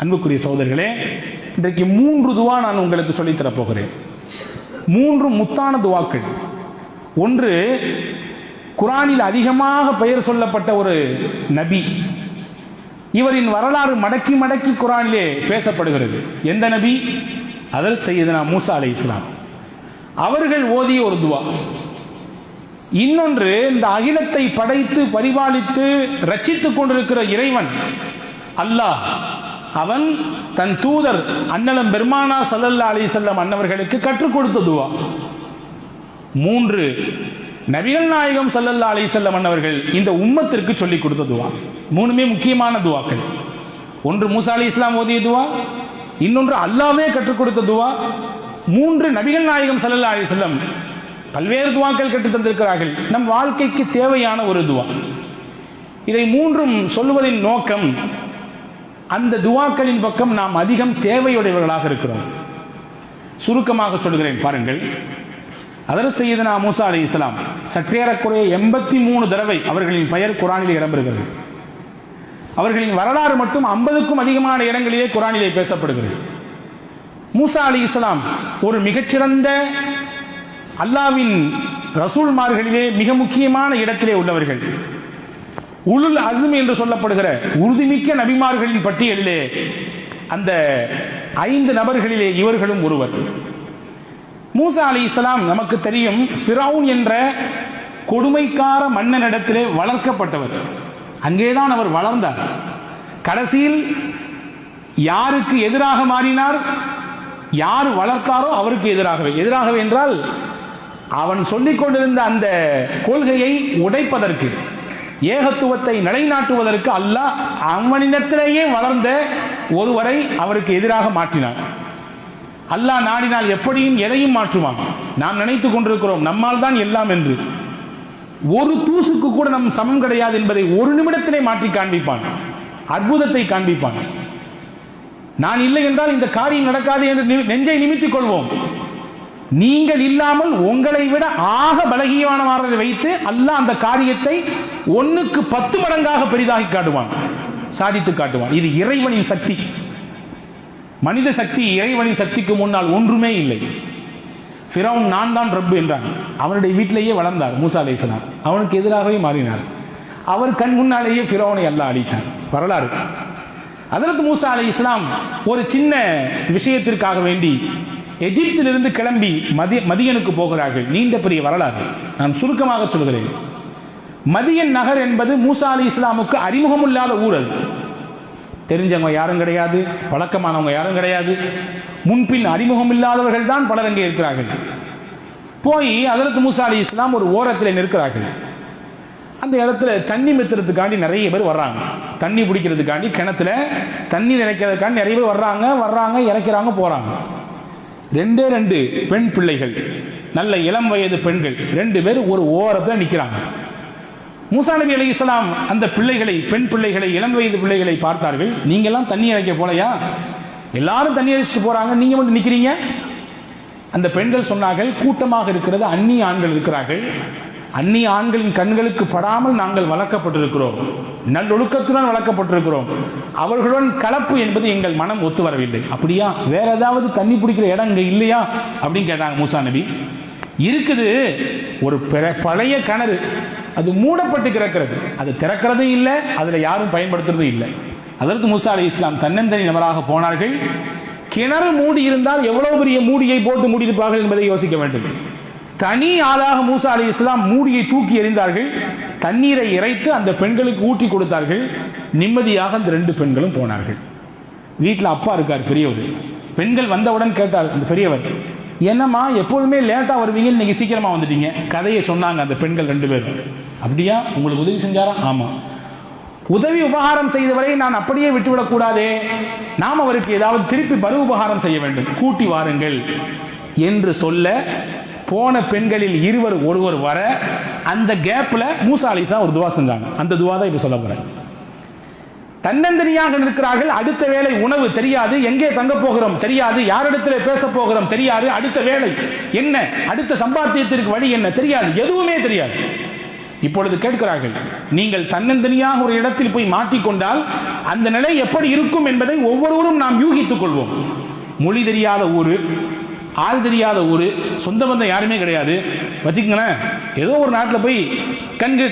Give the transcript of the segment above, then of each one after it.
அன்புக்குரிய சகோதரர்களே, இன்றைக்கு 3 துவா நான் உங்களுக்கு சொல்லித்தரப் போகிறேன். 3 முத்தான துவாக்கள். ஒன்று, குர்ஆனில் அதிகமாக பெயர் சொல்லப்பட்ட ஒரு நபி. இவரின் வரலாறு மடக்கி மடக்கி குர்ஆனிலே பேசப்படுகிறது. எந்த நபி? ஹஜ்ரத் சையதுனா மூசா அலைஹிஸ்ஸலாம் அவர்கள் ஓதிய ஒரு துவா. இன்னொன்று, இந்த அகிலத்தை படைத்து பரிபாலித்து ரட்சித்துக் கொண்டிருக்கிற இறைவன் அல்லாஹ், அவன் தன் தூதர் அன்னலம் பெருமானா ஸல்லல்லாஹு அலைஹி வஸல்லம் அன்னவர்களுக்கு கற்றுக் கொடுத்த துவா. 3, நபிகள் நாயகம் ஸல்லல்லாஹு அலைஹி வஸல்லம் அன்னவர்கள் இந்த உம்மத்திற்கு சொல்லிக் கொடுத்த துவா. 3மே முக்கியமான துவாக்கள். ஒன்று மூசா அலைஹிஸ்ஸலாம் ஓதிய துவா, இன்னொன்று அல்லாஹ்வே கற்றுக் கொடுத்த துவா, 3 நபிகள் நாயகம் ஸல்லல்லாஹு அலைஹி வஸல்லம் பல்வேறு துவாக்கள் கற்றுத் தந்திருக்கிறார்கள். நம் வாழ்க்கைக்கு தேவையான ஒரு துவா. இதை 3ம் சொல்லுவதின் நோக்கம், அந்த துவாக்களின் பக்கம் நாம் அதிகம் தேவையுடையவர்களாக இருக்கிறோம். சுருக்கமாக சொல்கிறேன், பாருங்கள். ஹஜ்ரத் சையதுனா மூசா அலைஹிஸ்ஸலாம் சற்றேறக்குறைய 83 தடவை அவர்களின் பெயர் குர்ஆனில் இடம்பெறுகிறது. அவர்களின் வரலாறு மட்டும் 50க்கும் அதிகமான இடங்களிலே குர்ஆனிலே பேசப்படுகிறது. மூசா அலைஹிஸ்ஸலாம் ஒரு மிகச்சிறந்த அல்லாஹ்வின் ரசூல்மார்களிலே மிக முக்கியமான இடத்திலே உள்ளவர்கள். உலுல் அஸ்ம் என்று சொல்லப்படுகிற உறுதிமிக்க நபிமார்களின் பட்டியலிலே அந்த 5 நபர்களிலே இவர்களும் ஒருவர். மூசா அலைஹிஸ்ஸலாம் நமக்கு தெரியும், ஃபிரௌன் என்ற கொடுமைக்கார மன்னனிடத்திலே வளர்க்கப்பட்டவர். அங்கேதான் அவர் வளர்ந்தார். கடைசியில் யாருக்கு எதிராக மாறினார்? யார் வளர்த்தாரோ அவருக்கு எதிராகவே என்றால், அவன் சொல்லிக் கொண்டிருந்த அந்த கொள்கையை உடைப்பதற்கு, ஏகத்துவத்தை நிலைநாட்டுவதற்கு அல்லாஹ் அவனிடத்திலேயே வளர்ந்த ஒருவரை அவருக்கு எதிராக மாற்றினார். அல்லாஹ் நாடினால் எப்படியும் எதையும் மாற்றுவான். நாம் நினைத்துக் கொண்டிருக்கிறோம் நம்மால் தான் எல்லாம் என்று. ஒரு தூசுக்கு கூட நம் சமம் கிடையாது என்பதை ஒரு நிமிடத்திலே மாற்றி காண்பிப்பான். அற்புதத்தை காண்பிப்பான். நான் இல்லை என்றால் இந்த காரியம் நடக்காது என்று நெஞ்சை நிமித்திக் கொள்வோம். நீங்கள் இல்லாமல் உங்களை விட ஆக பலகீனமானவரை வைத்து அல்லாஹ் அந்த காரியத்தை 1க்கு 10 மடங்காக பெரிதாகி காட்டுவான், சாதித்து காட்டுவான். இது இறைவனின் சக்தி. மனித சக்தி இறைவனின் சக்திக்கு முன்னால் ஒன்றுமே இல்லை. ஃபிரௌன் நான் தான் ரப்பு என்றான். அவனுடைய வீட்டிலேயே வளர்ந்தார் மூசா அலைஹிஸ்ஸலாம். அவனுக்கு எதிராகவே மாறினார். அவர் கண் முன்னாலேயே ஃபிரௌனை அல்லாஹ் அழித்தான். வரலாறு. ஹஜ்ரத் மூசா அலைஹிஸ்ஸலாம் ஒரு சின்ன விஷயத்திற்காக வேண்டி எகிப்திலிருந்து கிளம்பி மதியனுக்கு போகிறார்கள். நீண்ட பெரிய வரலாறு, நான் சுருக்கமாக சொல்கிறேன். மதியன் நகர் என்பது மூசா அலைஹிஸ்ஸலாமுக்கு அறிமுகம் இல்லாத ஊர். அது தெரிஞ்சவங்க யாரும் கிடையாது, பழக்கமானவங்க யாரும் கிடையாது, முன்பின் அறிமுகம் இல்லாதவர்கள் தான் பலர் அங்கே இருக்கிறார்கள். போய் ஹஜ்ரத் மூசா அலைஹிஸ்ஸலாம் ஒரு ஓரத்தில் நிற்கிறார்கள். அந்த இடத்துல தண்ணி மெத்துறதுக்காண்டி நிறைய பேர் வர்றாங்க. தண்ணி பிடிக்கிறதுக்காண்டி கிணத்துல தண்ணி இறைக்கிறதுக்காண்டி நிறைய பேர் வர்றாங்க, இறைக்கிறாங்க, போறாங்க. 2 பெண் பிள்ளைகள், நல்ல இளம் வயது பெண்கள் 2 பேர் ஒரு ஓரத்தில் நிற்கிறாங்க. மூசா நபி அலைஹிஸ்ஸலாம் அந்த பிள்ளைகளை, பெண் பிள்ளைகளை, இளம் வயது பிள்ளைகளை பார்த்தார்கள். நீங்க எல்லாம் தண்ணி இறைக்க போலையா? எல்லாரும் தண்ணி இறைச்சிட்டு போறாங்க, நீங்க மட்டும் நிக்கிறீங்க. அந்த பெண்கள் சொன்னார்கள், கூட்டமாக இருக்கிறது அந்நிய ஆண்கள் இருக்கிறார்கள். அந்நிய ஆண்களின் கண்களுக்கு படாமல் நாங்கள் வளர்க்கப்பட்டிருக்கிறோம், நல்லொழுக்கத்துடன் வளர்க்கப்பட்டிருக்கிறோம். அவர்களுடன் கலப்பு என்பது எங்கள் மனம் ஒத்து வரவில்லை. அப்படியா? வேற ஏதாவது தண்ணி பிடிக்கிற இடம் இங்க இல்லையா அப்படின்னு கேட்டாங்க மூசா நபி. இருக்குது, ஒரு பழைய கிணறு, அது மூடப்பட்டு கிடக்கிறது, அது திறக்கிறதும் இல்லை, அதுல யாரும் பயன்படுத்துறதும் இல்லை. அதற்கு மூசா அலைஹிஸ்ஸலாம் தன்னந்தனி நபராக போனார்கள். கிணறு மூடி இருந்தால் எவ்வளவு பெரிய மூடியை போட்டு மூடியிருப்பார்கள் என்பதை யோசிக்க வேண்டும். தனி ஆளாக மூசா அலைஹிஸ்ஸலாம் மூடியை தூக்கி எறிந்தார்கள். தண்ணீரை இறைத்து அந்த பெண்களுக்கு ஊட்டி கொடுத்தார்கள். நிம்மதியாக அந்த 2 பெண்களும் போனார்கள். வீட்டில் அப்பா இருக்கார், பெரியவர். பெண்கள் வந்தவுடன் கேட்டார் அந்த பெரியவர், என்னம்மா எப்போதுமே லேட்டா வருவீங்க, இன்னைக்கு சீக்கிரமா வந்துட்டீங்க? கதையை சொன்னாங்க அந்த பெண்கள் 2 பேரும். அப்படியா? உங்களுக்கு உதவி செஞ்சாரா? ஆமா. உதவி உபகாரம் செய்தவரை நான் அப்படியே விட்டுவிடக் கூடாதே, நாம் அவருக்கு ஏதாவது திருப்பி பரு உபகாரம் செய்ய வேண்டும், கூட்டி வாருங்கள் என்று சொல்ல, போன பெண்களில் ஒருவர் வர, அந்த கேப்ல மூசா அலைஹிஸ்ஸலாம் ஒரு துவா செஞ்சாங்க. அந்த துவா தான் இப்ப சொல்ல போறேன். தன்னந்தனியாக இருக்கிறார்கள். அடுத்த வேளை உணவு தெரியாது, எங்கே தங்க போகிறோம் தெரியாது, யாரிடத்தில் பேச போகிறோம் தெரியாது, அடுத்த வேளை என்ன, அடுத்த சம்பாத்தியத்திற்கு வழி என்ன தெரியாது, எதுவுமே தெரியாது. இப்பொழுது கேட்கிறார்கள், நீங்கள் தன்னந்தனியாக ஒரு இடத்தில் போய் மாட்டிக்கொண்டால் அந்த நிலை எப்படி இருக்கும் என்பதை ஒவ்வொருவரும் நாம் யூகித்துக் கொள்வோம். மொழி தெரியாத ஊரு, ஆள் தெரியாத ஊரு, சொந்த பந்தம் யாருமே கிடையாது வச்சுக்கங்களேன். ஏதோ ஒரு நாட்டில் போய்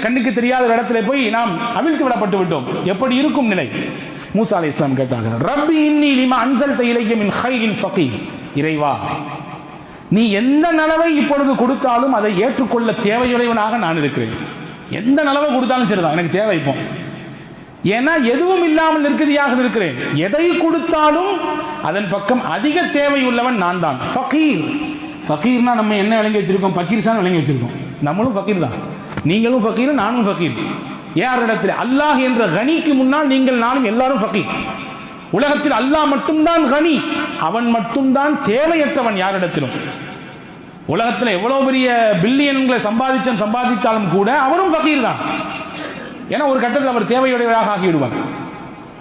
கண்ணுக்கு தெரியாத இடத்துல போய் நாம் அவிழ்த்து விடப்பட்டு விட்டோம். எப்படி இருக்கும் நிலை? மூசா அலைஹிஸ்ஸலாம் கேட்டார்கள், ரப்பி இன்னி லிமா அன்ஸல்த இலைய மின் கைரின் ஃபகீர். இறைவா, நீ எந்த நலவை இப்பொழுது கொடுத்தாலும் அதை ஏற்றுக்கொள்ள தேவையுடையவனாக நான் இருக்கிறேன். எந்த நலவை கொடுத்தாலும் சரிதான், எனக்கு தேவை. இப்போ ஏன்னா எதுவும் இல்லாமல் நிற்கதியாக இருக்கிறேன். எதை கொடுத்தாலும் அதன் பக்கம் அதிக தேவை உள்ளவன் நான் தான். ஃபகீர், ஃபகீர்னா நம்ம என்ன விளங்கி வச்சிருக்கோம்? பக்கீர்சான் விளங்கி வச்சிருக்கோம். நம்மளும் ஃபகீர் தான், நீங்களும் ஃபகீர், நானும் ஃபகீர். யாரிடத்தில்? அல்லாஹ் என்ற கனிக்கு முன்னால் நீங்கள் நானும் எல்லாரும் ஃபகீர். உலகத்தில் அல்லாஹ் மட்டும்தான் கனி, அவன் மட்டும்தான் தேவையற்றவன் யாரிடத்திலும். உலகத்தில் எவ்வளவு பெரிய பில்லியன்களை சம்பாதித்தாலும் கூட அவரும் ஃபகீர் தான். ஏன்னா ஒரு கட்டத்தில் அவர் தேவையுடையவராக ஆகிவிடுவார்.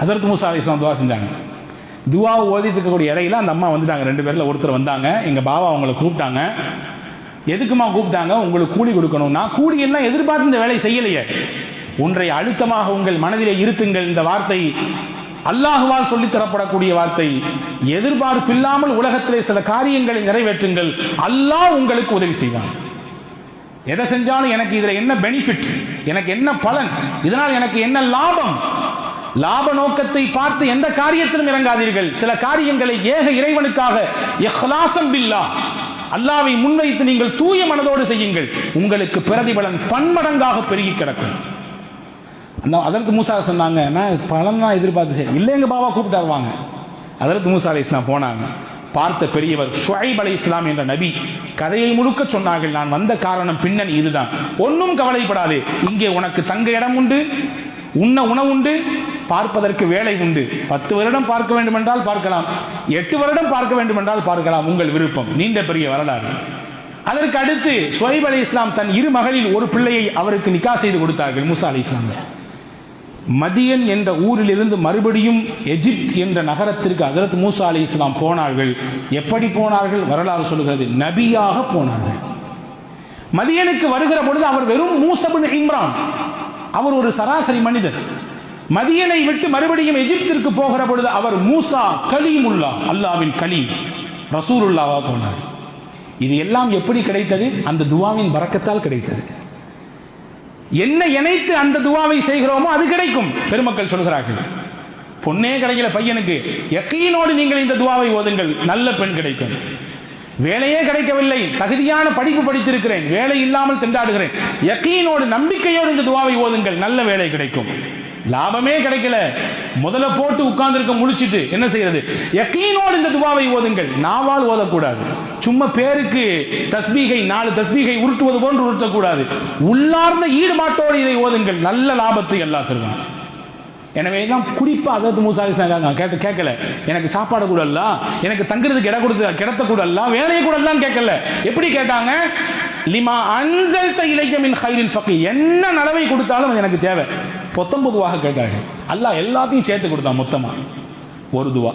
ஹஸரத் மூசா அலைஹிஸ்ஸலாம் துவா செஞ்சாங்க. துவா ஓதிட்டு இருக்கக்கூடிய இடையில அந்த அம்மா வந்துட்டாங்க. 2 பேர்ல ஒருத்தர் வந்தாங்க. எங்க பாபா அவங்களை கூப்பிட்டாங்க. எதுக்குமா கூப்பிட்டாங்க? உங்களுக்கு கூலி கொடுக்கணும். நான் கூலி எல்லாம் எதிர்பார்த்து இந்த வேலையை செய்யலையே. ஒன்றை அழுத்தமாக உங்கள் மனதிலே இருத்துங்கள். இந்த வார்த்தை அல்லாஹுவால் சொல்லித் தரப்படக்கூடிய வார்த்தை. எதிர்பார்ப்பில்லாமல் உலகத்திலே சில காரியங்களை நிறைவேற்றுங்கள், அல்லாஹ் உங்களுக்கு உதவி செய்வான். எதை செஞ்சாலும் எனக்கு இதுல என்ன பெனிஃபிட், எனக்கு என்ன பலன், இதனால் எனக்கு என்ன லாபம், லாப நோக்கத்தை பார்த்து எந்த காரியத்திலும் இறங்காதீர்கள். சில காரியங்களை ஏக இறைவனுக்காக இஹ்லாஸம் பில்லாஹ், அல்லாஹ்வை முன்வைத்து நீங்கள் தூய மனதோடு செய்யுங்கள். உங்களுக்கு பிரதிபலன் பன்மடங்காக பெருகி கிடக்கும். ஹஸரத் மூசா சொன்னாங்க, நான் பலன் தான் எதிர்பார்த்து செய்ய இல்லை, எங்க பாபா கூப்பிட்டாரு வாங்க. ஹஸரத் மூசா அலைஹிஸ்ஸலாம் போனாங்க. பார்த்த பெரியவர் ஷுஐப் அலைஹிஸ்ஸலாம் என்ற நபி கதையை முழுக்க சொன்னார்கள். நான் வந்த காரணம் பின்னணி இதுதான். ஒன்றும் கவலைப்படாதே, இங்கே உனக்கு தங்க இடம் உண்டு, உண்ண உணவுண்டு, பார்ப்பதற்கு வேலை உண்டு. 10 வருடம் பார்க்க வேண்டும் என்றால் பார்க்கலாம், 8 வருடம் பார்க்க வேண்டும் என்றால் பார்க்கலாம், உங்கள் விருப்பம். நீண்ட பெரிய வரலாறு. அதற்கு அடுத்து ஷுஐப் அலைஹிஸ்ஸலாம் தன் 2 மகளில் ஒரு பிள்ளையை அவருக்கு நிக்கா செய்து கொடுத்தார்கள். மூசா அலைஹிஸ்ஸலாம் மதியன் என்ற ஊரில் இருந்து மறுபடியும் எஜிப்த் என்ற நகரத்திற்கு ஹஸரத் மூசா அலைஹிஸ்ஸலாம் போனார்கள். எப்படி போனார்கள்? வரலாறு சொல்லுகிறது, நபியாக போனார்கள். மதியனுக்கு வருகிற பொழுது அவர் வெறும் மூஸா இப்னு இம்ரான், அவர் ஒரு சராசரி மனிதர். மதியனை விட்டு மறுபடியும் எஜிப்திற்கு போகிற பொழுது அவர் மூசா கலீமுல்லா, அல்லாஹ்வின் கலீம், ரசூலுல்லாஹா போனார். இது எல்லாம் எப்படி கிடைத்தது? அந்த துவாவின் பரக்கத்தால் கிடைத்தது. என்ன இணைத்து அந்த துவாவை செய்கிறோமோ அது கிடைக்கும். பெருமக்கள் சொல்கிறார்கள், பொண்ணே கிடைக்கல பையனுக்கு, யக்கீனோடு நீங்கள் இந்த துவாவை ஓதுங்கள், நல்ல பெண் கிடைக்கும். வேலையே கிடைக்கவில்லை, தகுதியான படிப்பு படித்திருக்கிறேன், வேலை இல்லாமல் திண்டாடுகிறேன், யக்கீனோடு நம்பிக்கையோடு இந்த துவாவை ஓதுங்கள், நல்ல வேலை கிடைக்கும். லாபமே கிடைக்கல, முதல்ல போட்டு உட்கார்ந்து முடிச்சிட்டு என்ன செய்யறது? யக்கீனோடு இந்த துவாவை ஓதுங்கள். நாவால் ஓதக்கூடாது, சும்மா பேருக்கு தஸ்பீகை 4 தஸ்பீகை உருட்டுவது போன்று உருட்டக்கூடாது. உள்ளார்ந்த ஈடுபாட்டோடு இதை ஓதுங்கள், நல்ல லாபத்தை அல்லாஹ் தருவான். எனவே தான் குறிப்பா ஹஸரத் மூசா அலைஹிஸ்ஸலாம் கேட்கல, எனக்கு சாப்பாடு கூட இல்ல, எனக்கு தங்குறதுக்கு இடம் கொடுத்து கிடத்த கூட இல்ல, வேலையை கூட இல்லன்னு கேட்கல. எப்படி கேட்டாங்க? லிமா அன்ஸல்த இலைய மின் கைரின் ஃபகீர், என்ன நலவை கொடுத்தாலும் அது எனக்கு தேவை. 19 கேட்டாங்க. அல்லாஹ் எல்லாத்தையும் சேர்த்து கொடுத்தான் மொத்தமா. ஒரு துவா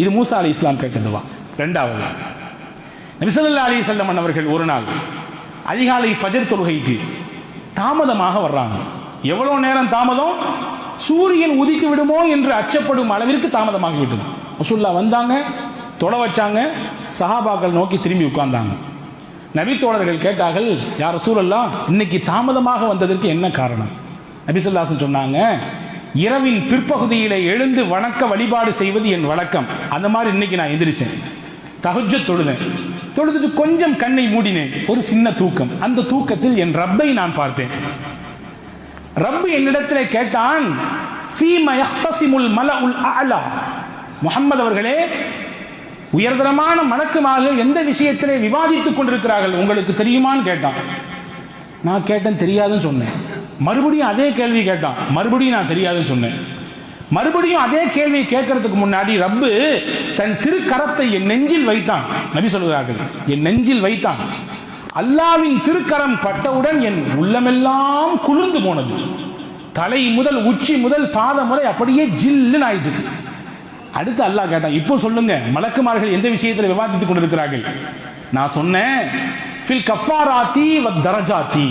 இது மூசா அலைஹிஸ்ஸலாம் கேட்ட துவா. 2வது, நபி ஸல்லல்லாஹு அலைஹி வஸல்லம் அவர்கள் ஒரு நாள் அதிகாலை ஃபஜர் தொழுகைக்கு தாமதமாக வர்றாங்க. எவ்வளவு நேரம் தாமதம்? சூரியன் உதித்து விடுமோ என்று அச்சப்படும் அளவிற்கு தாமதமாகி விட்டது. ரசூலுல்லாஹ் வந்தாங்க, தொழ வச்சாங்க, சஹாபாக்கள் நோக்கி திரும்பி உட்கார்ந்தாங்க. நபி தோழர்கள் கேட்டார்கள், யா ரசூலல்லாஹ், இன்னைக்கு தாமதமாக வந்ததற்கு என்ன காரணம்? நபி ஸல்லல்லாஹு அலைஹி வஸல்லம் சொன்னாங்க, இரவின் பிற்பகுதியிலே எழுந்து வணக்க வழிபாடு செய்வது என் வழக்கம். அந்த மாதிரி இன்னைக்கு நான் எந்திரிச்சேன், தஹஜ்ஜுத் தொழுதேன், தொழுதுட்டு கொஞ்சம் கண்ணை மூடினேன், ஒரு சின்ன தூக்கம். அந்த தூக்கத்தில் என் ரப்பை நான் பார்த்தேன். ரப்பு என்னிடத்திலே கேட்டான், ஃபீமா யஹ்தஸிமுல் மலஉல் அஅலா, முஹம்மது அவர்களே, உயர்தரமான மலக்குமார்கள் எந்த விஷயத்திலே விவாதித்துக் கொண்டிருக்கிறார்கள் உங்களுக்கு தெரியுமான்னு கேட்டான். நான் கேட்டேன், தெரியாதுன்னு சொன்னேன். மறுபடியும் அதே கேள்வி கேட்டான், மறுபடியும் நான் தெரியாதுன்னு சொன்னேன். மறுபடியும் அதே கேள்வியை கேட்கறதுக்கு முன்னாடி ரப்பு தன் திருக்கரத்தை என் நெஞ்சில் வைத்தான். நபி சொல்கிறார்கள், என் நெஞ்சில் வைத்தான். அல்லாவின் திருக்கரம் பட்டவுடன் என் உள்ளமெல்லாம் குளிர்ந்து போனது. தலை முதல் உச்சி முதல் பாதம் முறை அப்படியே ஜில்லுன்னு ஆயிட்டு. அடுத்து அல்லாஹ் கேட்டான், இப்போ சொல்லுங்க மலக்குமார்கள் எந்த விஷயத்தில் விவாதித்துக் கொண்டிருக்கிறார்கள்? நான் சொன்னேன், ஃபில் கஃபாராத்தி வ தரஜாத்தி,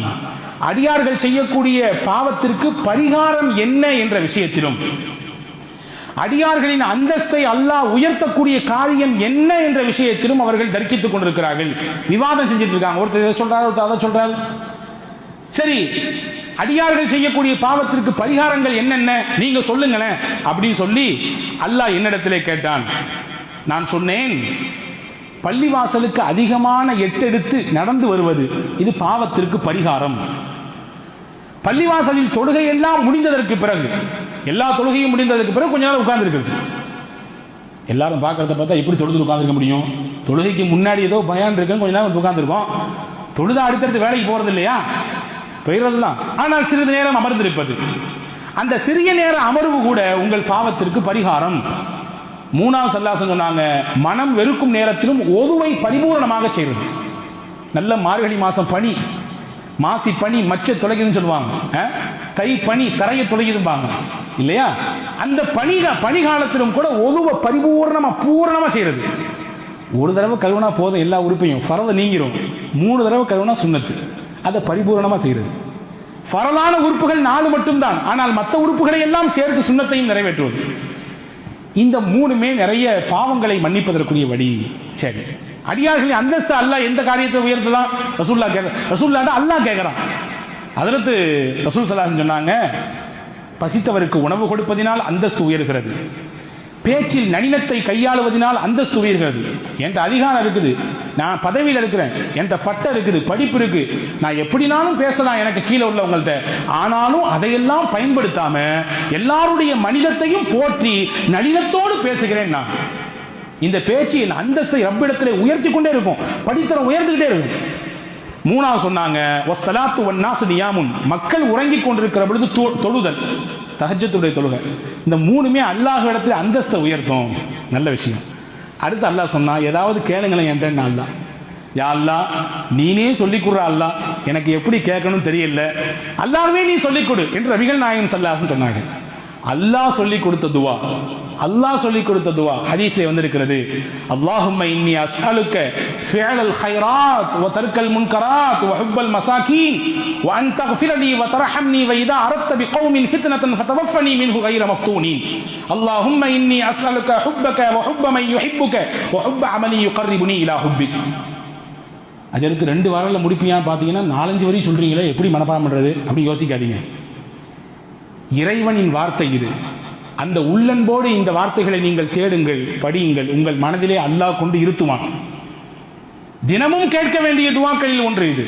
அடியார்கள் செய்யக்கூடிய பாவத்திற்கு பரிகாரம் என்ன என்ற விஷயத்திலும், அடியார்களின் அந்தஸ்தை அல்லாஹ் உயர்த்தக்கூடிய காரியம் என்ன என்ற விஷயத்திலும் அவர்கள் தர்க்கித்துக் கொண்டிருக்கிறார்கள், விவாதம் செஞ்சிட்டு இருக்காங்க. ஒருத்தர் இதை சொல்றாரு, ஒருத்தர் அதை சொல்றாரு. சரி, அடியார்கள் செய்யக்கூடிய பாவத்திற்கு பரிகாரங்கள் என்னென்ன நீங்க சொல்லுங்களேன் அப்படின்னு சொல்லி அல்லாஹ் என்னிடத்திலே கேட்டான். நான் சொன்னேன், பள்ளிவாசலுக்கு அதிகமான எட்டெடுத்து நடந்து வருவது இது பாவத்திற்கு பரிகாரம். பள்ளிவாசலில் தொழுகை எல்லாம் முடிந்ததற்கு பிறகு, எல்லா தொழுகையும் முடிந்ததற்கு பிறகு கொஞ்ச நேரம் உட்கார்ந்து இருக்கிறது. எல்லாரும் பார்க்கறத பார்த்தா எப்படி தொழுது உட்கார்ந்துருக்க முடியும்? தொழுகைக்கு முன்னாடி ஏதோ பயான் இருக்குன்னு கொஞ்ச நேரம் உட்கார்ந்துருக்கோம். தொழுதா அடுத்தடுத்து வேலைக்கு போறது இல்லையா, போயிடுறதுதான். ஆனால் சிறிது நேரம் அமர்ந்திருப்பது, அந்த சிறிய நேர அமர்வு கூட உங்கள் பாவத்திற்கு பரிகாரம். மூணாவது சல்லாசம் சொன்னாங்க, மனம் வெறுக்கும் நேரத்திலும் ஒதுவை பரிபூர்ணமாக செய்வது. நல்ல மார்கழி மாசம் பனி, மாசி பனி மச்ச தொலைக்குதுன்னு சொல்லுவாங்க, கை பனி தரையை தொலைக்குதும்பாங்க இல்லையா? அந்த பனி காலத்திலும் கூட ஒதுவை பூரணமா செய்யறது. ஒரு தடவை கழுவுனா போதும், எல்லா உறுப்பையும் ஃபரத நீங்கிரும். 3 தடவை கழுவுனா சுன்னத்து, அதை பரிபூரணமா செய்யறது. ஃபரலான உறுப்புகள் 4 மட்டும்தான், ஆனால் மற்ற உறுப்புகளை எல்லாம் சேர்த்து சுன்னத்தையும் நிறைவேற்றுவது. இந்த 3மே நிறைய பாவங்களை மன்னிப்பதற்குரிய வழி. சரி, அடியார்களின் அந்தஸ்து அல்லாஹ் எந்த காரியத்தை உயர்த்தலாம்? ரசூலுல்லாஹ் அல்லாஹ் கேட்கிறான். அதற்கு ரசூல் ஸல்லல்லாஹு அலைஹி வஸல்லம் சொன்னாங்க, பசித்தவருக்கு உணவு கொடுப்பதினால் அந்தஸ்து உயர்கிறது, பேச்சில் நளினத்தை கையாளுவதனால் அந்தஸ்து உயர்கிறது. என்கிட்ட அதிகாரம் இருக்குது, நான் பதவியில் இருக்கிறேன், என்கிட்ட பட்டம் இருக்குது, படிப்பு இருக்கு, நான் எப்படினாலும் பேசலாம் எனக்கு கீழே உள்ளவங்கள்ட்ட. ஆனாலும் அதையெல்லாம் பயன்படுத்தாம எல்லாருடைய மனிதத்தையும் போற்றி நளினத்தோடு பேசுகிறேன் நான். இந்த பேச்சு என் அந்தஸ்தை ரப்பிடத்திலே உயர்த்தி கொண்டே இருக்கும், படித்தரம் உயர்ந்துகிட்டே இருக்கும். மூணாவது சொன்னாங்க, வஸ்ஸலாத்து வன்னாசு நியாமுன், மக்கள் உறங்கிக் கொண்டிருக்கிற பொழுது தொழுதல், தஹஜ்ஜுடைய தொழுகை. இந்த 3மே அல்லாஹ் இடத்துல அந்தஸ்தை உயர்த்தும். நல்ல விஷயம். அடுத்து அல்லாஹ் சொன்னா, ஏதாவது கேளுங்களேன் என்கிட்ட. அல்லாஹ், யா அல்லாஹ் நீனே சொல்லிக் கொடுற அல்லாஹ், எனக்கு எப்படி கேட்கணும் தெரியல, அல்லாஹ்வே நீ சொல்லிக் கொடு என்று நபிகள் நாயகம் ஸல்லல்லாஹு அலைஹி வஸல்லம் சொன்னாங்க. அல்லாஹ் சொல்லிக் கொடுத்த துவா, அல்லாஹ் சொல்லிக் கொடுத்த துவா ஹதீஸ்ல வந்திருக்கிறது. அல்லாஹும்ம இன்னி அஸ்அலுக ஃபிஅலல் கைராத் வ தர்க்கல் முன்கராத் வ ஹுப்பல் மசாகீன் வ அன் தக்ஃபிரலி வ தர்ஹம்னி வ இதா அரத்த பிகௌமின் ஃபித்னத்தன் ஃபதவஃபனி மின்ஹு கைர மஃதூனின். அல்லாஹும்ம இன்னி அஸ்அலுக ஹுப்பக வ ஹுப்ப மன் யுஹிப்புக வ ஹுப்ப அமலி யுகர்ரிபுனி இலா ஹுப்பிக். அஜருக்கு 2 வாரத்தில் முடிப்பியான்னு பார்த்தீங்கன்னா 4-5 வரி சொல்றீங்களே, எப்படி மனப்பாடம் பண்றது அப்படி யோசிக்காதீங்க. இறைவனின் வார்த்தை இது. அந்த உள்ளன்போடு இந்த வார்த்தைகளை நீங்கள் தேடுங்கள், படியுங்கள். உங்கள் மனதிலே அல்லாஹ் கொண்டு இருத்துவான். தினமும் கேட்க வேண்டிய துவாக்களில் ஒன்று இது.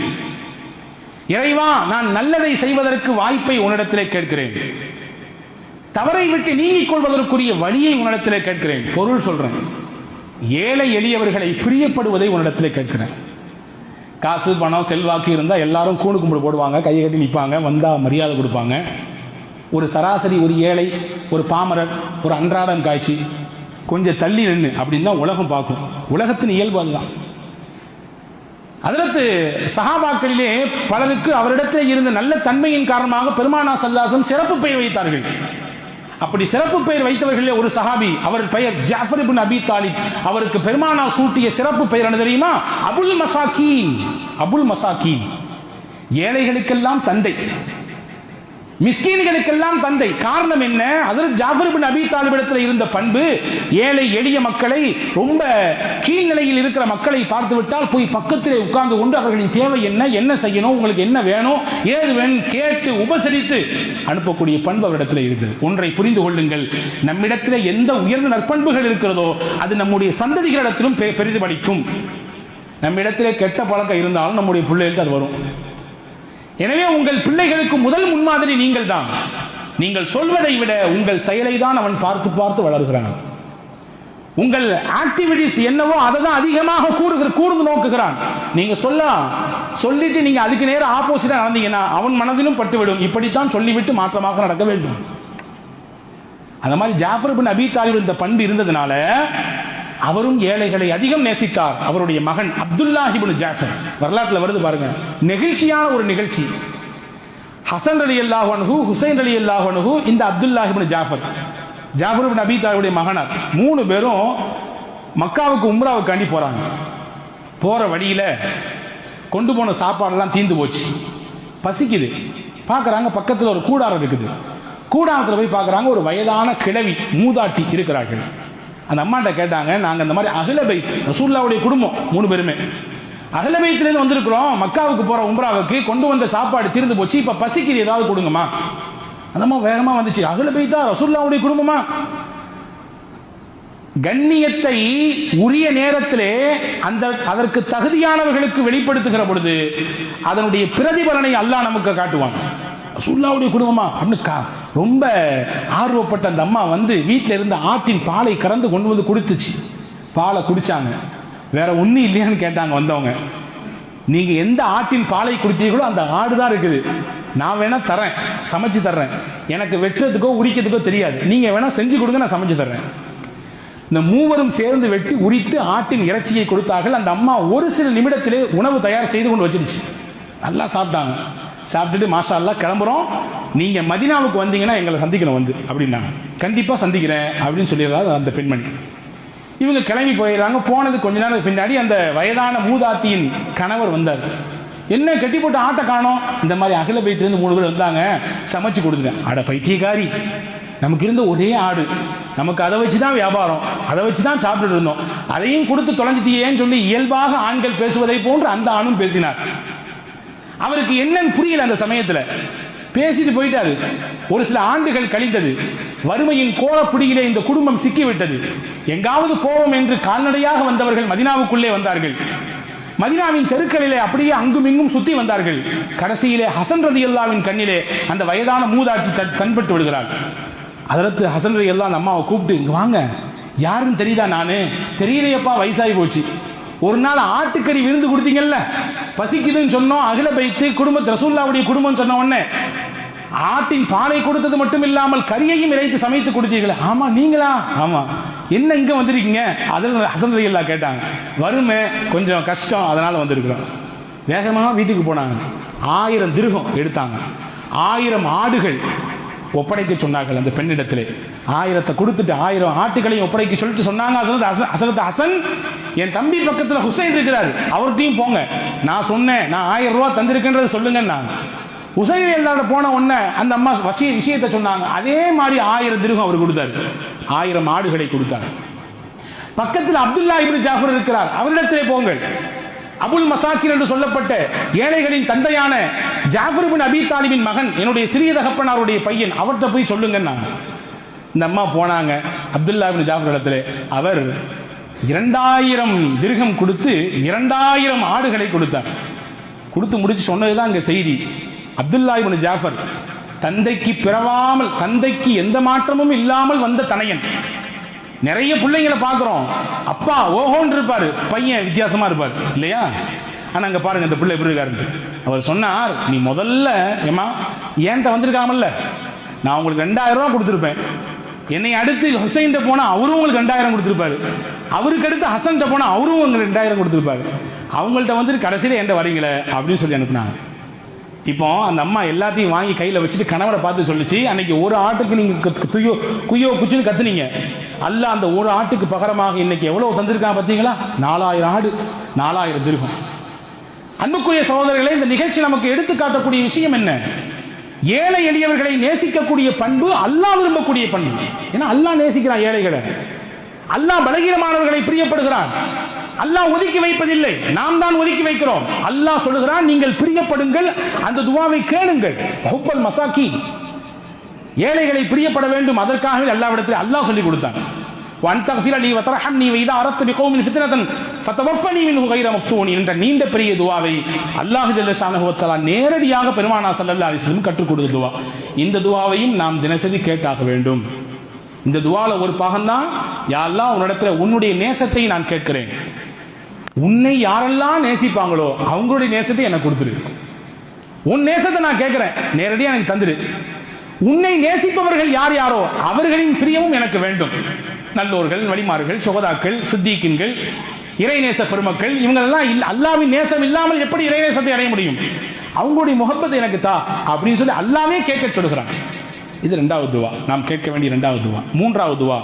இறைவா, நான் நல்லதை செய்வதற்கு வாய்ப்பை உன்னிடத்திலே கேட்கிறேன், தவறை விட்டு நீங்கிக் கொள்வதற்குரிய வழியை உன்னிடத்திலே கேட்கிறேன். பொருள் சொல்றேன், ஏழை எளியவர்களை பிரியப்படுவதை உன்னிடத்திலே கேட்கிறேன். காசு பணம் செல்வாக்கு இருந்தால் எல்லாரும் கூணு கும்பிடு போடுவாங்க, கையை கட்டி நிற்பாங்க, வந்தா மரியாதை கொடுப்பாங்க. ஒரு சராசரி, ஒரு ஏழை, ஒரு பாமரர், ஒரு அன்றாடம் காய்ச்சி கொஞ்சம் தள்ளி நின்று அப்படின்னு தான் உலகம் பார்க்கும். உலகத்தின் இயல்பு அதுதான். அதற்கு சஹாபாக்களிலே பலருக்கு அவரிடத்தில் இருந்த நல்ல தன்மையின் காரணமாக பெருமானா ஸல்லல்லாஹு அலைஹி வஸல்லம் சிறப்பு பெயர் வைத்தார்கள். அப்படி சிறப்பு பெயர் வைத்தவர்களே ஒரு சஹாபி, அவர் பெயர் ஜாஃபர் இப்னு அபி தாலிப். அவருக்கு பெருமானா சூட்டிய சிறப்பு பெயர் என்ன தெரியுமா? அபுல் மசாகீன். அபுல் மசாகீன், ஏழைகளுக்கெல்லாம் தந்தை, மிஸ்கீன்களுக்கெல்லாம் தந்தை. காரணம் என்ன? ஹஜ்ரத் ஜாஃபர் இப்னு அபி தாலிப் இடத்தில் இருந்த பண்பு, ஏழை எளிய மக்களை, ரொம்ப கீழ்நிலையில் இருக்கிற மக்களை பார்த்து விட்டால் போய் பக்கத்திலே உட்கார்ந்து கொண்டு அவர்களின் தேவை என்ன, என்ன செய்யணும், உங்களுக்கு என்ன வேணும், ஏது வேணும் கேட்டு உபசரித்து அனுப்பக்கூடிய பண்பு அவரிடத்தில் இருக்குது. ஒன்றை புரிந்து கொள்ளுங்கள், நம்மிடத்தில் எந்த உயர்ந்த நற்பண்புகள் இருக்கிறதோ அது நம்முடைய சந்ததிகளிடத்திலும் பெரிதுபடிக்கும். நம்மிடத்திலே கெட்ட பழக்கம் இருந்தாலும் நம்முடைய பிள்ளைகளுக்கு அது வரும். எனவே உங்கள் பிள்ளைகளுக்கு முதல் முன்மாதிரி நீங்கள் தான். நீங்கள் சொல்வதை விட உங்கள் செயலை தான் அவன் பார்த்து பார்த்து வளர்கிறான். உங்கள் ஆக்டிவிட்டிஸ் என்னவோ அதை தான் அதிகமாக கூர்ந்து நோக்குகிறான். நீங்க சொல்லிட்டு நீங்க அதுக்கு நேரம் ஆப்போசிட்டா நடந்தீங்கன்னா அவன் மனதிலும் பட்டுவிடும். இப்படித்தான் சொல்லிவிட்டு மாற்றமாக நடக்க வேண்டும். அந்த மாதிரி ஜாஃபர் இப்னு அபி தாலிப் இந்த பண்பு இருந்ததுனால அவரும் ஏழைகளை அதிகம் நேசித்தார். அவருடைய மகன் அப்துல்லாஹ் இப்னு ஜாஃபர், வரலாற்றில் வருது பாருங்க, நெகிழ்ச்சியான ஒரு நிகழ்ச்சி. ஹசன் ரலியல்லாஹு அன்ஹு, ஹுசைன் ரலியல்லாஹு அன்ஹு, இந்த அப்துல்லாஹ் இப்னு ஜாஃபர், ஜாஃபர் இப்னு அபி தாலிபுடைய மகனார், 3 பேரும் மக்காவுக்கு உம்ராவுக்காண்டி போறாங்க. போற வழியில கொண்டு போன சாப்பாடெல்லாம் தீந்து போச்சு. பசிக்குது. பார்க்குறாங்க பக்கத்தில் ஒரு கூடாரம் இருக்குது. கூடாரத்தில் போய் பார்க்குறாங்க ஒரு வயதான கிழவி மூதாட்டி இருக்கிறார்கள். அந்த அம்மாட்ட கேட்டாங்க, நாங்கள் இந்த மாதிரி அஹ்ல பைத் ரசூலுல்லாஹ்வுடைய குடும்பம் 3 பேருமே அஹ்ல பைத்லேருந்து வந்திருக்கிறோம், மக்காவுக்கு போகிற உம்ராவுக்கு கொண்டு வந்த சாப்பாடு தீர்ந்து போச்சு, இப்போ பசிக்குது, ஏதாவது கொடுங்கம்மா. அந்த அம்மா வேகமாக வந்துச்சு, அஹ்ல பைத்தா ரசூலுல்லாஹ்வுடைய குடும்பமா? கண்ணியத்தை உரிய நேரத்திலே அதற்கு தகுதியானவர்களுக்கு வெளிப்படுத்துகிற பொழுது அதனுடைய பிரதிபலனை அல்லாஹ் நமக்கு காட்டுவான். ரசூலுல்லாஹ்வுடைய குடும்பமா அப்படின்னு ரொம்ப ஆர்வப்பட்ட அந்த அம்மா வந்து வீட்டில் இருந்த ஆட்டின் பாலை கறந்து கொண்டு வந்து கொடுத்துச்சு. பாலை குடிச்சாங்க. வேற ஒன்றும் இல்லையான்னு கேட்டாங்க வந்தவங்க. நீங்க எந்த ஆட்டின் பாலை குடிச்சீங்களோ அந்த ஆடு தான் இருக்குது, நான் வேணா தரேன், சமைச்சு தர்றேன், எனக்கு வெட்டுறதுக்கோ உரிக்கிறதுக்கோ தெரியாது, நீங்க வேணா செஞ்சு கொடுங்க, நான் சமைச்சு தர்றேன். இந்த மூவரும் சேர்ந்து வெட்டி உரித்து ஆட்டின் இறைச்சியை கொடுத்தார்கள். அந்த அம்மா ஒரு சில நிமிடத்திலே உணவு தயார் செய்து கொண்டு வச்சிருச்சு. நல்லா சாப்பிட்டாங்க. சாப்பிட்டுட்டு மாஷா அல்லாஹ் கிளம்புறோம், நீங்க மதீனாவுக்கு வந்தீங்கன்னா எங்களை சந்திக்கணும் வந்து அப்படின்னாங்க. கண்டிப்பா சந்திக்கிறேன் அப்படின்னு சொல்லிடுறாரு அந்த பெண்மணி. இவங்க கிளம்பி போயிடுறாங்க. போனது கொஞ்ச நேரம் பின்னாடி அந்த வயதான மூதாட்டியின் கணவர் வந்தார். என்ன கட்டி போட்டு ஆட்டை காணோம்? இந்த மாதிரி அகல பைத்திலிருந்து 3 பேர் வந்தாங்க, சமைச்சு கொடுத்துட்டேன். அட பைத்தியக்காரி, நமக்கு இருந்த ஒரே ஆடு, நமக்கு அதை வச்சு தான் வியாபாரம், அதை வச்சு தான் சாப்பிட்டு இருந்தோம், அதையும் கொடுத்து தொலைஞ்சிட்டியேன்னு சொல்லி இயல்பாக ஆண்கள் பேசுவதை போன்று அந்த ஆணும் பேசினார். அவருக்கு என்னன்னு புரியல. அந்த சமயத்தில் பேசிட்டு போயிட்டாரு. ஒரு சில ஆண்டுகள் கழிந்தது. வறுமையின் கோலப்பிடியிலே இந்த குடும்பம் சிக்கிவிட்டது. எங்காவது போவோம் என்று கால்நடையாக வந்தவர்கள் மதீனாவுக்குள்ளே வந்தார்கள். மதீனாவின் தெருக்களிலே அப்படியே அங்கும் இங்கும் சுத்தி வந்தார்கள். கடைசியிலே ஹசன் ரலியல்லாஹுவின் கண்ணிலே அந்த வயதான மூதாட்டி தன்பட்டு விடுகிறார். ஹஜ்ரத் ஹசன் ரலியல்லாஹு அந்த அம்மாவை கூப்பிட்டு, இங்க வாங்க, யாருன்னு தெரியுதா? நானு தெரியலையப்பா, வயசாகி போச்சு. ஒரு நாள் ஆட்டுக்கறி விருந்து கொடுத்தீங்கல்ல, பசிக்குதுன்னு சொன்னோம், அகல பைத்து குடும்பம் ரசூலுல்லாஹ்வுடைய குடும்பம் சொன்ன உடனே ஆட்டின் பாலை கொடுத்தது மட்டும் இல்லாமல் கறியையும் இறைத்து சமைத்து கொடுத்தீங்களே. ஆமா, நீங்களா? ஆமா. என்ன இங்க வந்திருக்கீங்க? ஹசன் ரலியல்லாஹு கேட்டாங்க. வறுமை, கொஞ்சம் கஷ்டம், அதனால வந்திருக்கிறோம். வேகமாக வீட்டுக்கு போனாங்க. 1000 திர்ஹம் எடுத்தாங்க. 1000 ஆடுகள் ஒப்படைக்க சொன்னார்கள் அந்த பெண்ணிடத்திலே. 1000 கொடுத்துட்டு 1000 ஆட்டுகளையும் ஒப்படைக்க சொல்லிட்டு சொன்னாங்க, ஹசரத் ஹசன், என் தம்பி பக்கத்தில் ஹுசைன் இருக்கிறார், அவர்கிட்டையும் போங்க, நான் சொன்னேன், நான் 1000 ரூபாய் தந்திருக்கேன்றது சொல்லுங்க. ஹுசைன் எல்லாரோட போன உடனே அந்த அம்மா விஷயத்தை சொன்னாங்க. அதே மாதிரி 1000 திர்ஹம் அவர் கொடுத்தார். 1000 ஆடுகளை கொடுத்தார். பக்கத்தில் அப்துல்லா இப்னு ஜாஃபர் இருக்கிறார், அவரிடத்திலே போங்கள். அபுல் மசாக்கின் என்று சொல்லப்பட்ட ஏழைகளின் தந்தையான ஜாஃபர் இப்னு அபீ தாலிபின் மகன், என்னுடைய சிறிய தகப்பனாருடைய பையன், அவர்கிட்ட போய் சொல்லுங்க. இந்த அம்மா போனாங்க அப்துல்லா இப்னு ஜாஃபர் இடத்துல. அவர் 2000 திர்ஹம் கொடுத்து 2000 ஆடுகளை கொடுத்தார். கொடுத்து முடிச்சு சொன்னதுதான் அங்க செய்தி. அப்துல்லா இப்னு ஜாஃபர் தந்தைக்கு பிறவாமல், தந்தைக்கு எந்த மாற்றமும் இல்லாமல் வந்த தனையன். நிறைய பிள்ளைங்களை பார்க்கிறோம், அப்பா ஓஹோன்னு இருப்பாரு, பையன் வித்தியாசமா இருப்பார் இல்லையா? ஆனா அங்க பாருங்க இந்த பிள்ளை எப்படி இருக்காரு. அவர் சொன்னார், நீ முதல்ல ஏமா ஏன்ட்ட வந்திருக்காமல்ல, நான் உங்களுக்கு 2000 ரூபாய் கொடுத்துருப்பேன். என்னை அடுத்து ஹுசைன் போனா அவரும் உங்களுக்கு 2000 கொடுத்துருப்பாரு. அவருக்கு அடுத்து ஹசன் போனா அவரும் உங்களுக்கு 2000 கொடுத்துருப்பாரு. அவங்கள்ட்ட வந்துட்டு கடைசியில என்கிட்ட வரீங்களே அப்படின்னு சொல்லி அனுப்புனாங்க. இப்போ அந்த அம்மா எல்லாத்தையும் வாங்கி கையில் வச்சுட்டு கணவரை பார்த்து சொல்லிச்சு, அன்னைக்கு ஒரு ஆட்டுக்கு நீங்க குய்யோ குச்சின்னு கத்துனீங்க, அல்லாஹ் அந்த ஒரு ஆட்டுக்கு பகரமாக இன்னைக்கு எவ்வளவு தந்திருக்கான் பார்த்தீங்களா? 4000 ஆடு, 4000 திர்ஹம். அன்புக்குரிய சகோதரர்களே, இந்த நிகழ்ச்சி நமக்கு எடுத்து காட்டக்கூடிய விஷயம் என்ன? ஏழை எளியவர்களை நேசிக்கக்கூடிய பண்பு அல்லாஹ் விரும்பக்கூடிய பண்பு. ஏன்னா அல்லாஹ் நேசிக்கிறான் ஏழைகளை, அல்லாஹ் பலகீனமானவர்களை பிரியப்படுகிறான். அல்லாஹ் ஒதுக்கி வைப்பதில்லை, நாம் தான் ஒதுக்கி வைக்கிறோம். அல்லாஹ் சொல்லுகிறான், நீங்கள் பிரியப்படுங்கள், அந்த துஆவை கேளுங்கள். ஹுப்பல் மசாக்கீன், ஏழைகளை பிரியப்பட வேண்டும். அதற்காகவே அல்லாஹ்விடத்தில் அல்லாஹ் சொல்லி கொடுத்தான். வன் தக்ஃபிர லீ வதர்ஹம்னி வைதா அரத்து பிகௌமின் ஃபித்னதன் ஃபதவஃபனி மின்ஹு கைர மஃப்தூன் என்ற நீண்ட பெரிய துஆவை அல்லாஹ் ஜல்ல ஷானஹு வ தஆலா நேரடியாக பெருமானார் ஸல்லல்லாஹு அலைஹி வஸல்லம் கற்றுக் கொடுத்த துஆ. இந்த துஆவையும் நாம் தினசரி கேட்டாக வேண்டும். இந்த துஆல ஒரு பாகம் தான், யா அல்லாஹ் உன்னிடத்தில் உன்னுடைய நேசத்தை நான் கேட்கிறேன். உன்னை யாரெல்லாம் நேசிப்பாங்களோ அவங்களுடைய நேசத்தை எனக்கு கொடுத்துரு. உன் நேசத்தை நான் கேட்கிறேன், நேரடியாக எனக்கு தந்துரு. உன்னை நேசிப்பவர்கள் யார் யாரோ அவர்களின் பிரியமும் எனக்கு வேண்டும். நல்லோர்கள், வலிமார்கள், சுகதாக்கள், சித்திகீன்கள், இறைநேச பெருமக்கள், இவங்களெல்லாம் அல்லாஹ்வின் நேசம் இல்லாமல் எப்படி இறைநேசத்தை அடைய முடியும்? அவங்களுடைய முகப்பத்தை எனக்கு தா அப்படின்னு சொல்லி அல்லாஹ்வே கேட்க சொல்கிறான். இது 2வது துஆ, நாம் கேட்க வேண்டிய 2வது துஆ. 3வது துஆ,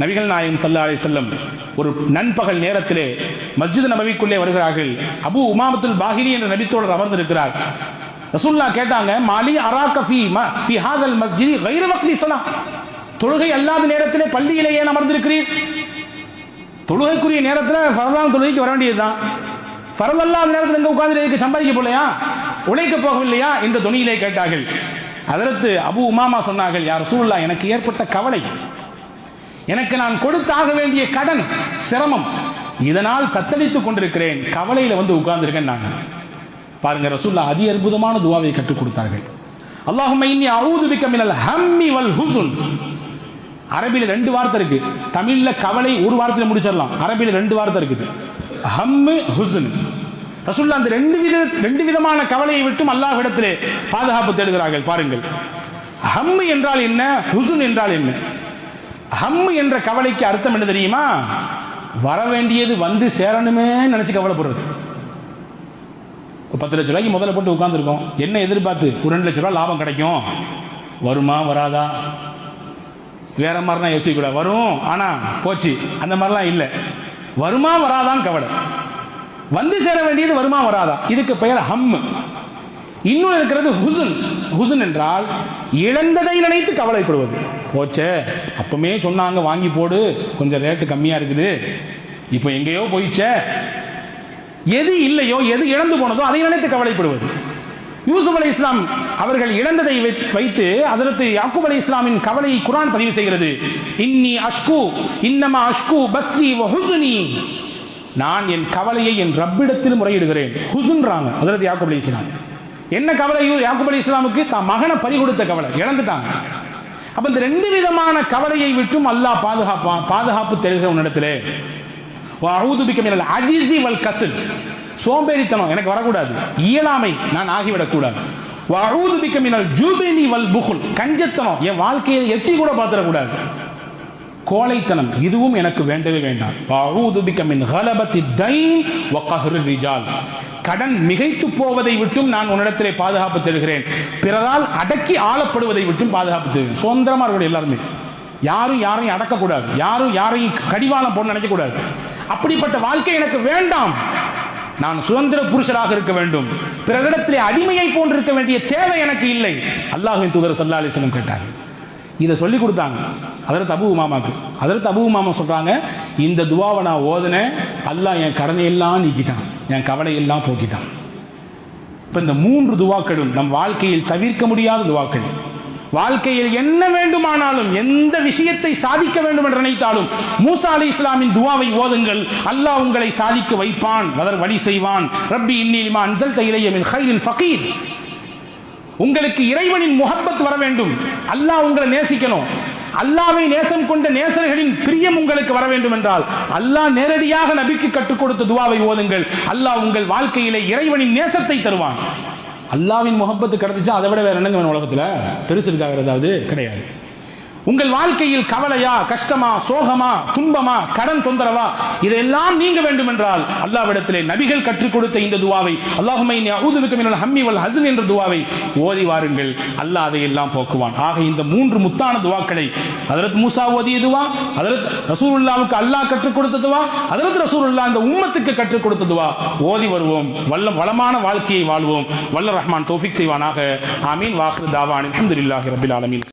நபிகள் நாயகம் ஸல்லல்லாஹு அலைஹி வஸல்லம் ஒரு நண்பகல் நேரத்திலே மஸ்ஜித் நபவிக்குள்ளே வருகிறார்கள். அபூ உமாமத்துல் பாஹிலி என்ற நபித்தோழர் அமர்ந்திருக்கிறார். ரசூலுல்லாஹ் கேட்டாங்க, மாலி அராக ஃபீ ஹாதல் மஸ்ஜிதி கைர வக்தி ஸலாத், தொழுகை அல்லாத நேரத்திலே பள்ளியிலே ஏன் அமர்ந்திருக்கிறீர்? தொழுகைக்குரிய நேரத்தில் ஃபர்தான தொழுகைக்கு வர வேண்டியதுதான். ஃபர்த் அல்லாத நேரத்தில் எங்க உட்கார்ந்து சம்பாதிக்க போலையா, உழைக்க போகவில்லையா என்ற துணியிலே கேட்டார்கள். அதற்கு அபூ உமாமா சொன்னார்கள், யா ரசூலுல்லாஹ், எனக்கு ஏற்பட்ட கவலை, எனக்கு நான் கொடுத்தாக வேண்டிய கடன் சிரமம், இதனால் தத்தளித்துக் கொண்டிருக்கிறேன், கவலையில வந்து உட்கார்ந்திருக்கேன். நாங்கள் பாருங்க, ரசூலுல்லாஹ் அதி அற்புதமான துஆவை கற்றுக் கொடுத்தார்கள். அல்லாஹும்ம இன்னி அஊது பிக மினல் ஹம்மி வல் ஹுஸ்ன். அரபியில் 2 வார்த்தை இருக்கு, தமிழ்ல கவலை ஒரு வார்த்தையில முடிச்சிடலாம், அரபியில் 2 வார்த்தை இருக்குது, ஹம்மு ஹுஸ்ன். ரசூலுல்லாஹ் அந்த 2 விதமான கவலையை விட்டும் அல்லாஹ்விடத்திலே பாதுகாப்பு தேடுகிறார்கள். பாருங்கள், ஹம்மு என்றால் என்ன, ஹுஸ்ன் என்றால் என்ன? ஹம்மு என்ற கவலைக்கு அர்த்தம் என்ன தெரியுமா? வர வேண்டியது வந்து சேரணுமே நினைச்சு கவலைப்படுறது. 10 லட்ச ரூபாய்க்கு முதல்ல போட்டு உட்கார்ந்துருக்கோம், என்ன எதிர்பார்த்து ஒரு 2 லட்ச ரூபாய் லாபம் கிடைக்கும், வருமா வராதா, வேற மாதிரிலாம் யோசிக்க கூடாது, வரும் ஆனா போச்சு அந்த மாதிரிலாம் இல்லை, வருமா வராதான் கவலை, வந்து சேர வேண்டியது வருமா வராதா, இதுக்கு பெயர் ஹம். இன்னும் இருக்கிறது ஹுஸ்ன். ஹுஸ்ன் என்றால் இழந்ததை நினைத்து கவலைப்படுவது. போச்சே, அப்பமே சொன்னாங்க வாங்கி போடு, கொஞ்சம் ரேட்டு கம்மியா இருக்குது, இப்போ எங்கேயோ போயிச்சே, எது இல்லையோ எது இழந்து போனதோ அதை நினைத்து கவலைப்படுவது. யூசுப் அலைஹிஸ்ஸலாம் அவர்கள் இழந்ததை வைத்து ஹஜ்ரத் யாக்கூப் அலைஹிஸ்ஸலாமின் கவலையை குர்ஆன் பதிவு செய்கிறது. இன்னி அஷ்கு இன்னமா அஷ்கு பஸ்ஸி வ ஹுஸ்னி, நான் என் கவலையை என் ரப்பிடத்தில் முறையிடுகிறேன். ஹுஸ்ன்றாங்க ஹஜ்ரத் யாக்கூப் அலைஹிஸ்ஸலாம். என்ன கவலை யாக்கூப் அலைஹிஸ்ஸலாமுக்கு? தான் மகனை பறி கொடுத்த கவலை, இழந்துட்டாங்க. அப்ப இந்த 2 விதமான கவலையை விட்டும் அல்லாஹ் பாதுகாப்பு தருகிற உன்னிடத்திலே. வஅஊது பிக மினல் அஜிஸி வல் கஸ்ல், சோம்பேறித்தனம் எனக்கு வரக்கூடாது, இயலாமை நான் ஆகிவிடக்கூடாது. வஅஊது பிக மினல் ஜுப்னி வல் புக்ல், கஞ்சத்தனம் என் வாழ்க்கையை எட்டி கூட பார்த்துடக்கூடாது, கோழைத்தனம் இதுவும் எனக்கு வேண்டவே வேண்டாம். வஅஊது பிக மின் கலபத்தி தைன் வ கஹ்ரி ரிஜால், கடன் மிகைத்து போவதை விட்டும் நான் உன்னிடத்திலே பாதுகாப்பு தருகிறேன், பிறரால் அடக்கி ஆளப்படுவதை விட்டும் பாதுகாப்பு தருகிறேன். சுதந்திரமா இருக்கணும் எல்லாருமே, யாரும் யாரையும் அடக்கக்கூடாது, யாரும் யாரையும் கடிவாளம் போட நினைக்கக்கூடாது. அப்படிப்பட்ட வாழ்க்கை எனக்கு வேண்டாம், நான் சுதந்திர புருஷராக இருக்க வேண்டும், பிறரிடத்திலே அடிமையை போன்று இருக்க வேண்டிய தேவை எனக்கு இல்லை. அல்லாஹ்வின் தூதர் ஸல்லல்லாஹு அலைஹி வஸல்லம் கேட்டாங்க, இதை சொல்லி கொடுத்தாங்க ஹஜ்ரத் அபூ உமாமாக்கு. ஹஜ்ரத் அபூ உமாமா சொல்றாங்க, இந்த துஆவை நான் ஓதுனேன், அல்லாஹ் என் கடனை எல்லாம் நீக்கிட்டான், என் கவலை எல்லாம் போக்கிட்டான். இப்ப இந்த 3 துஆக்களும் நம் வாழ்க்கையில் தவிர்க்க முடியாத துஆக்கள். வாழ்க்கையில் என்ன வேண்டுமானாலும் எந்த விஷயத்தை சாதிக்க வேண்டும் என்று நினைத்தாலும் மூசா அலைஹிஸ்ஸலாமின் துஆவை ஓதுங்கள், அல்லாஹ் உங்களை சாதிக்க வைப்பான், வழி செய்வான். ரப்பி இன்னி லிமா அன்ஸல்த இலைய மின் கைரின் ஃபகீர், உங்களுக்கு இறைவனின் முஹப்பத் வர வேண்டும், அல்லாஹ் உங்களை நேசிக்கணும், அல்லாஹ்வை நேசம் கொண்ட நேசர்களின் பிரியம் உங்களுக்கு வர வேண்டும் என்றால் அல்லாஹ் நேரடியாக நபிக்கு கற்றுக் கொடுத்த துஆவை ஓதுங்கள், அல்லாஹ் உங்கள் வாழ்க்கையிலே இறைவனின் நேசத்தை தருவான். அல்லாஹ்வின் முஹப்பத்து கிடைச்சா அதை விட வேற என்னங்க வேணும் உலகத்துல? பெருசு இருக்காக ஏதாவது கிடையாது. உங்கள் வாழ்க்கையில் கவலையா, கஷ்டமா, சோகமா, துன்பமா, கடன் தொந்தரவா, இதெல்லாம் நீங்க வேண்டும் என்றால் அல்லாஹ்விடத்திலே நபிகள் கற்றுக் கொடுத்த இந்த துஆவை, அல்லாஹும்ம இன்னி அஊது பிக மினல் ஹம்மி வல் ஹஸ்ன் என்ற துஆவை ஓதி வாருங்கள், அல்லாஹ் அதையெல்லாம் போக்குவான். ஆக இந்த 3 முத்தான துஆக்களை ஹஜ்ரத் மூசா ஓதிய துஆ, ஹஜ்ரத் ரசூலுல்லாஹ்வுக்கு அல்லாஹ் கற்றுக் கொடுத்த துஆ, ஹஜ்ரத் ரசூலுல்லாஹ் இந்த உம்மத்துக்கு கற்றுக் கொடுத்த துஆ ஓதி வருவோம், வளமான வாழ்க்கையை வாழ்வோம். வல்ல ரஹ்மான் தௌஃபீக் செய்வானாக. ஆமீன். வாஹிரு தாவான் அல்ஹம்துலில்லாஹி ரப்பில் ஆலமீன்.